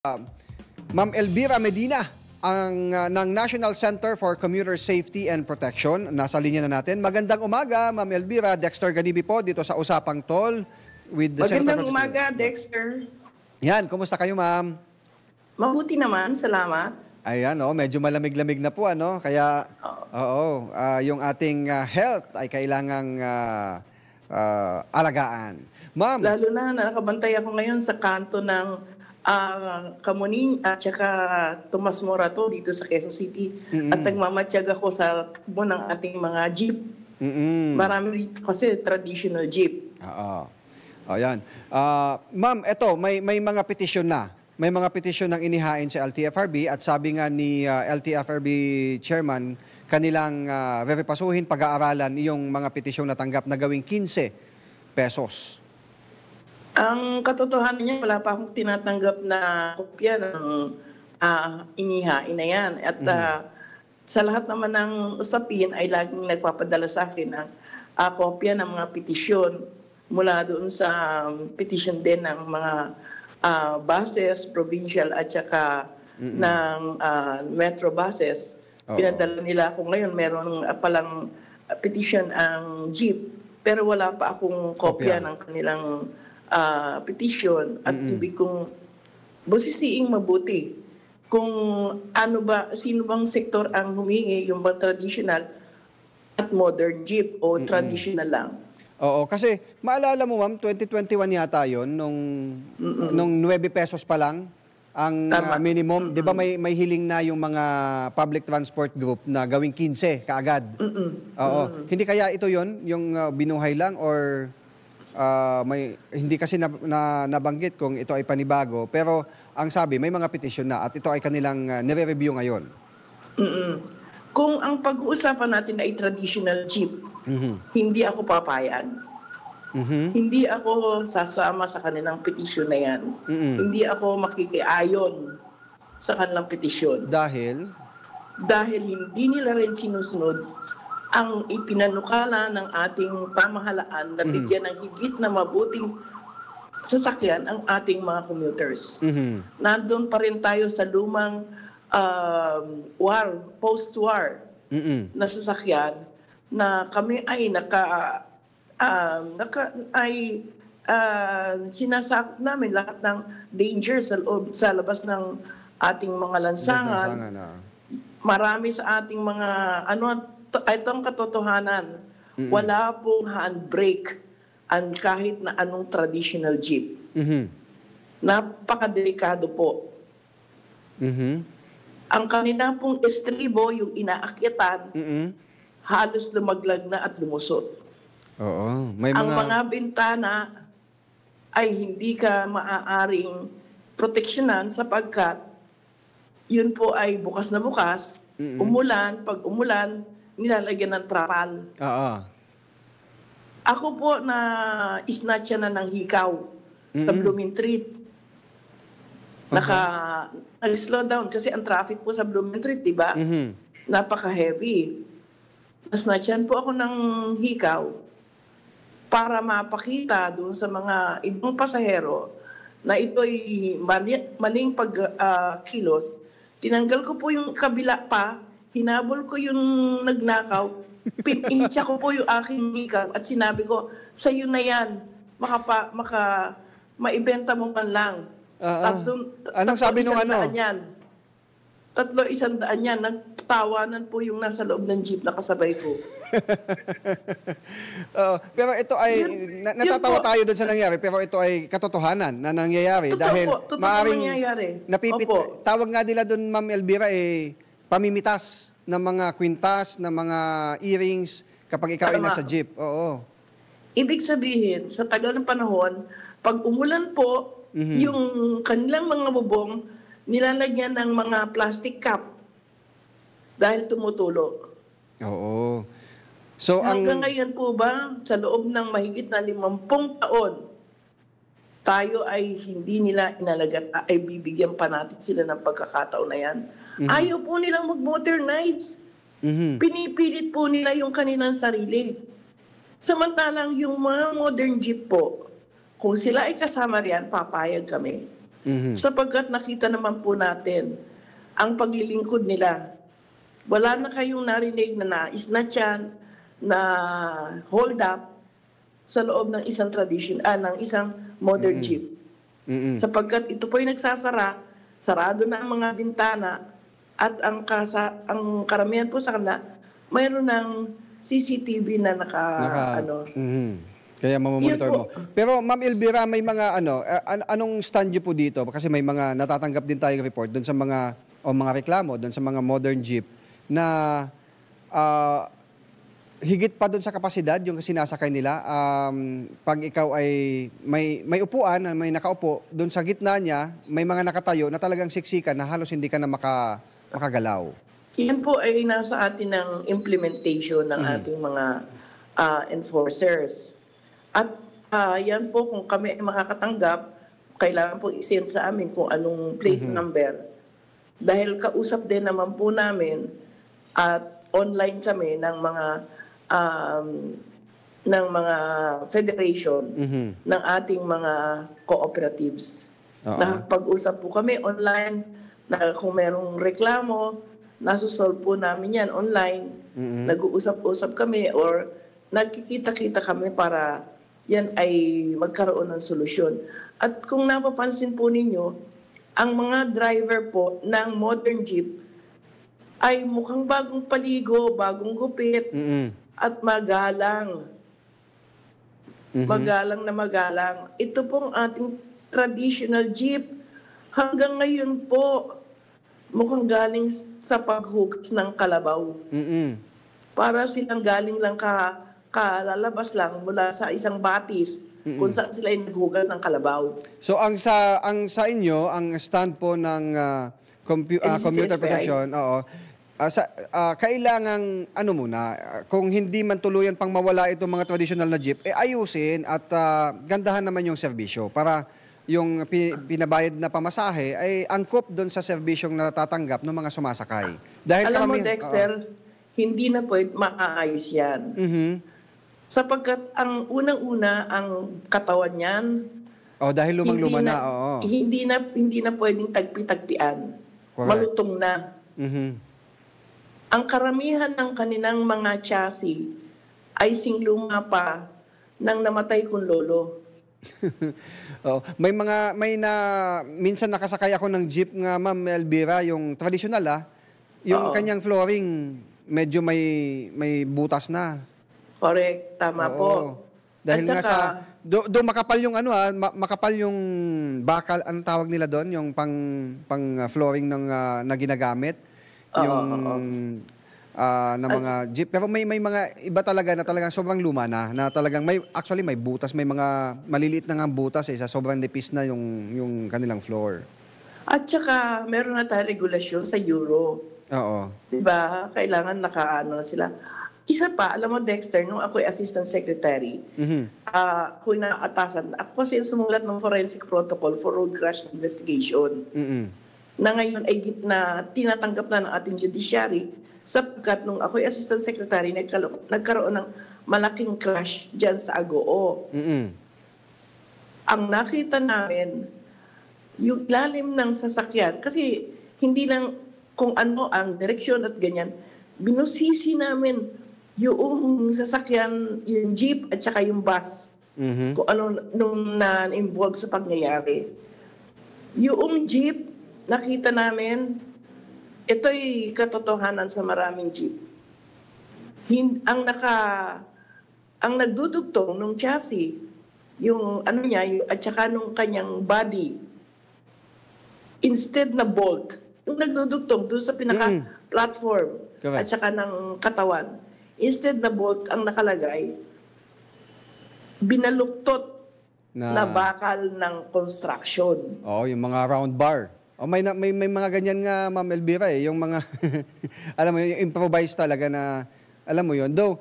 Ma'am Elvira Medina ng National Center for Commuter Safety and Protection. Nasa linya na natin. Magandang umaga, Ma'am Elvira. Dexter Ganibi po dito sa Usapang Tol with the Magandang umaga, Dexter. Yan, kumusta kayo, ma'am? Mabuti naman, salamat. Ayan, medyo malamig-lamig na po, ano? Kaya, yung ating health ay kailangang alagaan. Ma'am. Lalo na, nakabantay ako ngayon sa kanto ng Kamuning at saka Tomas Morato dito sa Quezon City. At nagmamatsyag ako sa takbo ng ating mga jeep. Marami dito kasi traditional jeep. Ayan. Ma'am, eto, may mga petisyon na. May mga petisyon ng inihain sa LTFRB at sabi nga ni LTFRB Chairman, kanilang veripasuhin, pag-aaralan yung mga petisyong natanggap na gawing 15 pesos. Ang katotohanan niya, wala pa akong tinatanggap na kopya ng inihain na yan. At sa lahat naman ng usapin ay laging nagpapadala sa akin ng kopya ng mga petisyon mula doon sa petition din ng mga buses, provincial at saka ng metro buses. Pinadala nila ako ngayon, meron palang petition ang jeep, pero wala pa akong kopya ng kanilang petition at ibig kong busisiing mabuti kung ano ba, sino bang sektor ang humingi, yung ba traditional at modern jeep o traditional lang. Oo, kasi maalala mo, ma'am, 2021 yata yun, nung 9 pesos pa lang ang minimum. Di ba may hiling na yung mga public transport group na gawing 15 kaagad? Oo. Hindi kaya ito yun, yung binuhay lang, or hindi kasi nabanggit kung ito ay panibago, pero ang sabi, may mga petition na at ito ay kanilang nire-review ngayon. Kung ang pag-uusapan natin ay traditional jeep, hindi ako papayag. Hindi ako sasama sa kanilang petisyon na yan. Hindi ako makikiayon sa kanilang petisyon. Dahil? Dahil hindi nila rin sinusunod ang ipinanukala ng ating pamahalaan na bigyan ng higit na mabuting sasakyan ang ating mga commuters. Nandun pa rin tayo sa lumang post-war na sasakyan na kami ay sinasakop namin lahat ng danger sa labas ng ating mga lansangan. Marami sa ating mga itong katotohanan, wala pong handbrake ang kahit na anong traditional jeep. Napakadelikado po. Ang kanina pong estribo, yung inaakyatan, halos lumaglag na at lumusot. Ang mga bintana ay hindi ka maaaring proteksyonan sapagkat yun po ay bukas na bukas, pag umulan, nilalagyan ng trapal. Ako po na isnatcha na ng hikaw sa Blooming Treat. Nag-slow down kasi ang traffic po sa Blooming Treat, di ba? Napaka-heavy. Nasnatchan po ako ng hikaw para mapakita doon sa mga ibang pasahero na ito'y maling pagkilos. Tinanggal ko po yung kabila pa, hinabol ko yung nagnakaw, pinintya ko po yung aking hikaw at sinabi ko, sa'yo na yan, maibenta mo man lang. Anong sabi nung ano? 300 yan. Nagtawanan po yung nasa loob ng jeep na kasabay ko. Pero ito ay, natatawa tayo doon sa nangyari, pero ito ay katotohanan na nangyayari. Dahil maaaring tawag nga nila doon, Ma'am Elvira, pamimitas ng mga kwintas, ng mga earrings kapag ikaw ay nasa jeep. Ibig sabihin, sa tagal ng panahon, pag umulan po, yung kanilang mga bubong, nilalagyan ng mga plastic cap dahil tumutulo. So, hanggang ngayon po ba, sa loob ng mahigit na 50 taon, tayo ay hindi nila inalagat, ay bibigyan pa natin sila ng pagkakataon na yan. Ayaw po nilang mag-modernize. Pinipilit po nila yung kanilang sarili. Samantalang yung mga modern jeep po, kung sila ay kasama riyan, papayag kami. Sapagkat nakita naman po natin ang paglilingkod nila. Wala na kayong narinig na naisnatchan, na hold up sa loob ng isang ng isang modern jeep. Sapagkat ito po ay nagsasara, sarado na ang mga bintana, at ang karamihan po sa kanila, mayroon ng CCTV na Kaya mamamonitor mo. Pero Ma'am Elvira, may mga anong stand niyo po dito? Kasi may mga natatanggap din tayong report doon sa mga reklamo doon sa mga modern jeep na higit pa doon sa kapasidad yung sinasakay nila. Pag ikaw ay may upuan, may nakaupo, doon sa gitna niya, may mga nakatayo na talagang siksikan na halos hindi ka na makagalaw. Yan po ay nasa atin ng implementation ng ating mga enforcers. At yan po, kung kami ay makakatanggap, kailangan po i-send sa amin kung anong plate number. Dahil kausap din naman po namin at online kami ng mga federation ng ating mga cooperatives. Nakapag-usap po kami online na kung merong reklamo, nasusolve po namin yan online. Nag-uusap-usap kami or nagkikita-kita kami para yan ay magkaroon ng solusyon. At kung napapansin po ninyo, ang mga driver po ng modern jeep ay mukhang bagong paligo, bagong gupit, at magalang. Magalang na magalang. Ito pong ating traditional jeep. Hanggang ngayon po, mukhang galing sa paghugas ng kalabaw. Para silang galing lang kalalabas lang mula sa isang batis kung saan sila ay naghugas ng kalabaw. So ang sa inyo, ang stand po ng commuter protection, kailangang kung hindi man tuluyan pang mawala itong mga traditional na jeep, ayusin at gandahan naman yung serbisyo para yung pinabayad na pamasahe ay angkop doon sa serbisyong natatanggap ng mga sumasakay. Dahil alam mo, Dexter, hindi na pwede maayos yan. Sapagkat ang unang-una, ang katawan niyan, dahil lumang-luma na. Hindi na pwedeng tagpi-tagpian. Malutong na. Ang karamihan ng kanilang mga chassis ay singluma pa ng namatay kong lolo. Minsan nakasakay ako ng jeep nga, Ma'am Elvira, yung traditional yung kanyang flooring medyo may butas na. Correct, tama po. Dahil nga do makapal yung makapal yung bakal, anong tawag nila doon, yung pang flooring na ginagamit. Na mga jeep. Pero may mga iba talaga na talagang sobrang luma na talagang may butas, may mga maliliit na nga butas sa sobrang nipis na yung kanilang floor. At saka meron na tayong regulasyon sa Euro. Diba? Kailangan na sila. Isa pa, alam mo, Dexter, nung ako ay assistant secretary, ako inaatasan. Ako kasi sumulat ng forensic protocol for road crash investigation. Na ngayon ay tinatanggap na ng ating judiciary sapagkat nung ako ay assistant secretary, nagkaroon ng malaking crash dyan sa Agoo. Ang nakita namin, yung ilalim ng sasakyan, kasi hindi lang kung ano ang direksyon at ganyan, binusisi namin yung sasakyan, yung jeep at saka yung bus. Kung ano nung na-involve sa pangyayari. Yung jeep, nakita namin, ito'y katotohanan sa maraming jeep. Ang nagdudugtong nung chassis, yung at saka nung kanyang body, instead na bolt, yung nagdudugtong doon sa pinaka-platform at saka ng katawan, instead na bolt ang nakalagay, binaluktot na bakal ng construction. Yung mga round bar. May mga ganyan nga, Ma'am Elvira, yung mga, alam mo, yung improvise talaga na, alam mo yun. Though,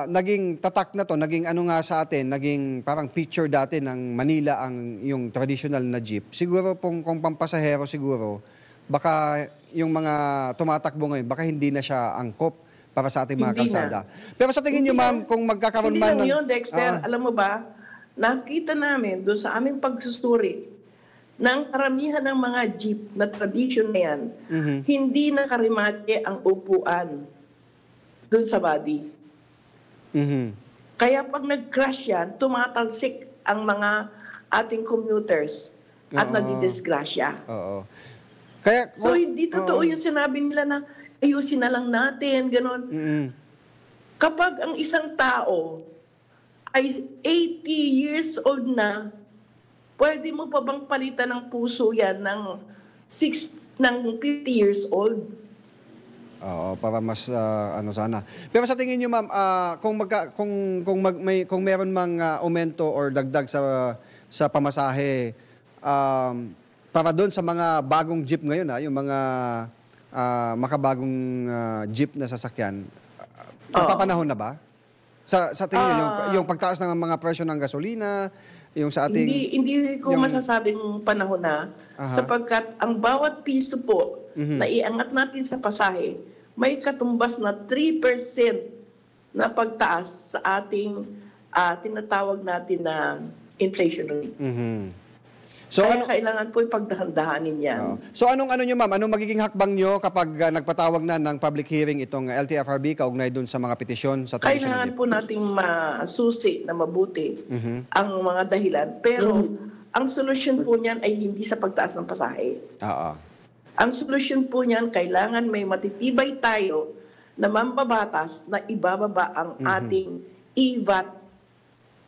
naging tatak na to, naging nga sa atin, naging parang picture dati ng Manila yung traditional na jeep. Siguro kung pampasahero siguro, baka yung mga tumatakbo ngayon, baka hindi na siya angkop para sa ating mga kalsada. Pero sa tingin niyo, Ma'am, kung magkakaroon man ng... Hindi yun, Dexter. Alam mo ba, nakita namin doon sa aming pagsusuri na ang karamihan ng mga jeep na tradition na yan, hindi nakarimate ang upuan dun sa body. Kaya pag nag-crash yan, tumatalsik ang mga ating commuters at nadidisgrasya. Oo. Kaya, So, hindi totoo yung sinabi nila na ayusin na lang natin, gano'n. Kapag ang isang tao ay 80 years old na, pwede mo pa bang palitan ng puso yan ng 50 years old? Oo, para mas ano sana. Pero sa tingin niyo ma'am, kung meron mang aumento or dagdag sa pamasahe para doon sa mga bagong jeep ngayon, yung mga makabagong jeep na sasakyan, napapanahon na ba? Sa tingin niyo yung pagtaas ng mga presyo ng gasolina, yung sa ating hindi ko masasabing panahon na sapagkat ang bawat piso po na iangat natin sa pasahe may katumbas na 3% na pagtaas sa ating tinatawag natin na inflation rate. So kaya kailangan po ipagdahan-dahanin yan. So anong nyo ma'am, anong magiging hakbang nyo kapag nagpatawag na ng public hearing itong LTFRB kaugnay dun sa mga petisyon sa kailangan po nating masusi na mabuti ang mga dahilan. Pero ang solusyon po niyan ay hindi sa pagtaas ng pasahe. Ang solusyon po niyan, kailangan may matitibay tayo na mambabatas na ibababa ang ating EVAT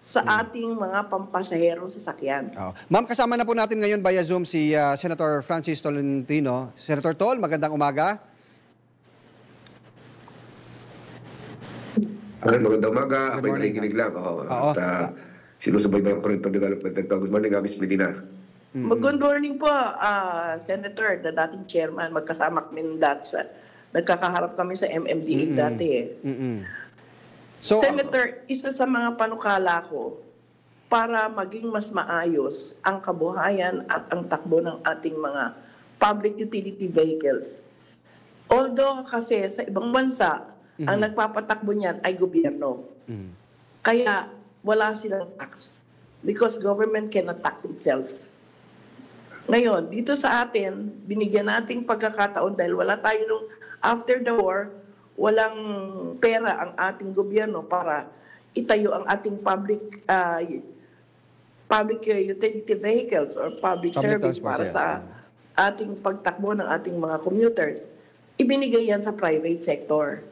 sa ating mga pampasahero sasakyan. Ma'am, kasama na po natin ngayon via Zoom si Senator Francis Tolentino. Senator Tol, magandang umaga. Magandang umaga. Ako'y nakikinig lang. At sinusubaybayan ko rin itong development. Good morning, Miss Medina. Good morning po, Senator, the dating chairman. Magkasama kami nagkakaharap kami sa MMDA dati eh. So, Senator, isa sa mga panukala ko para maging mas maayos ang kabuhayan at ang takbo ng ating mga public utility vehicles. Although kasi sa ibang bansa, ang nagpapatakbo niyan ay gobyerno. Kaya wala silang tax because government cannot tax itself. Ngayon, dito sa atin, binigyan nating pagkakataon dahil wala tayo nung after the war, walang pera ang ating gobyerno para itayo ang ating public utility vehicles or public service para sa ating pagtakbo ng ating mga commuters. Ibinigay yan sa private sector.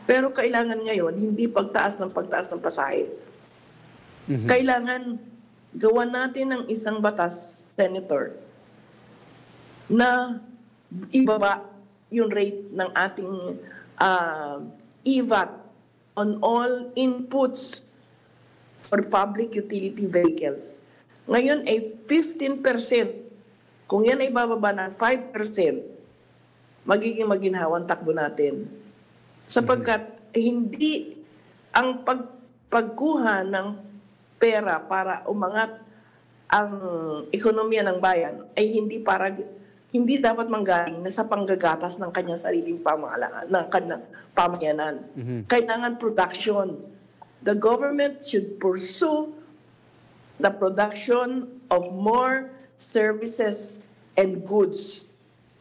Pero kailangan ngayon, hindi pagtaas ng pasahe. Kailangan gawan natin ng isang batas, Senator, na ibaba yung rate ng ating EVAT on all inputs for public utility vehicles. Ngayon ay 15%. Kung yan ay bababa ng 5%, magiging maginhawang takbo natin. Sapagkat hindi ang pagkuha ng pera para umangat ang ekonomiya ng bayan ay hindi dapat manggaling na sa panggagatas ng kanyang sariling pamahalaan, ng kanyang pamayanan. Kailangan production. The government should pursue the production of more services and goods.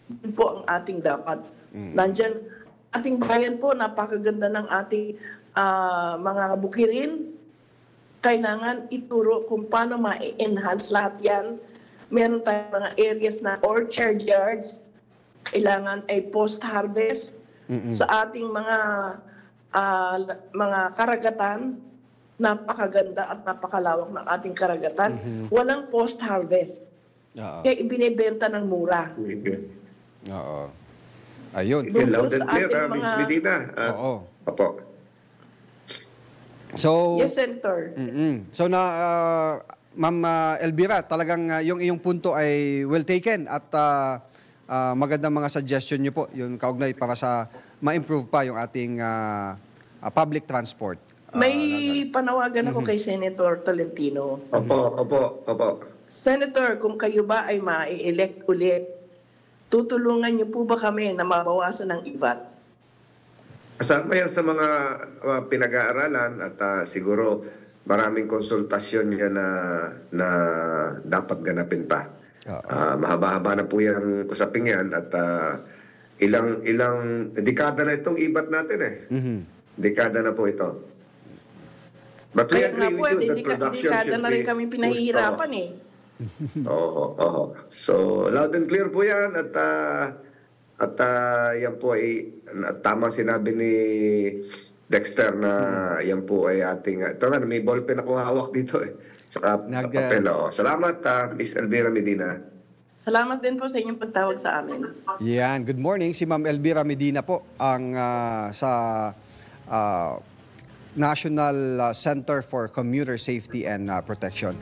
Yun po ang ating dapat. Nandyan, ating bayan po, napakaganda ng ating mga bukirin. Kailangan ituro kung paano ma-enhance lahat yan. Meron tayong mga areas na orchard yards, kailangan ay post-harvest sa ating mga karagatan. Napakaganda at napakalawak ng ating karagatan. Walang post-harvest. Kaya ibinebenta ng mura. Ayun. Loud and clear, Miss Medina. Opo. So, yes, Senator. So Ma'am Elvira, talagang yung iyong punto ay well taken at magandang mga suggestion niyo po yung kaugnay para sa ma-improve pa yung ating public transport. May panawagan ako kay Senator Tolentino. Opo. Senator, kung kayo ba ay ma-elect ulit, tutulungan niyo po ba kami na mabawasan ng IVAT? Kasama yan sa mga pinag-aaralan at siguro maraming konsultasyon yan na dapat ganapin pa. Mahaba-haba na po yung usaping yan at ilang dekada na itong ibat natin eh. Dekada na po ito. But we Kaya nga agree po, with you that production dekada should na rin be kami pinahihirapan eh. Oo. So, loud and clear po yan at yan po ay tamang sinabi ni Dexter na yan po ay ating... Ito nga, may ballpen ako hawak dito eh. Saka papel. Salamat, Miss Elvira Medina. Salamat din po sa inyong pagtawag sa amin. Yan, good morning. Si Ma'am Elvira Medina po ang sa National Center for Commuter Safety and Protection.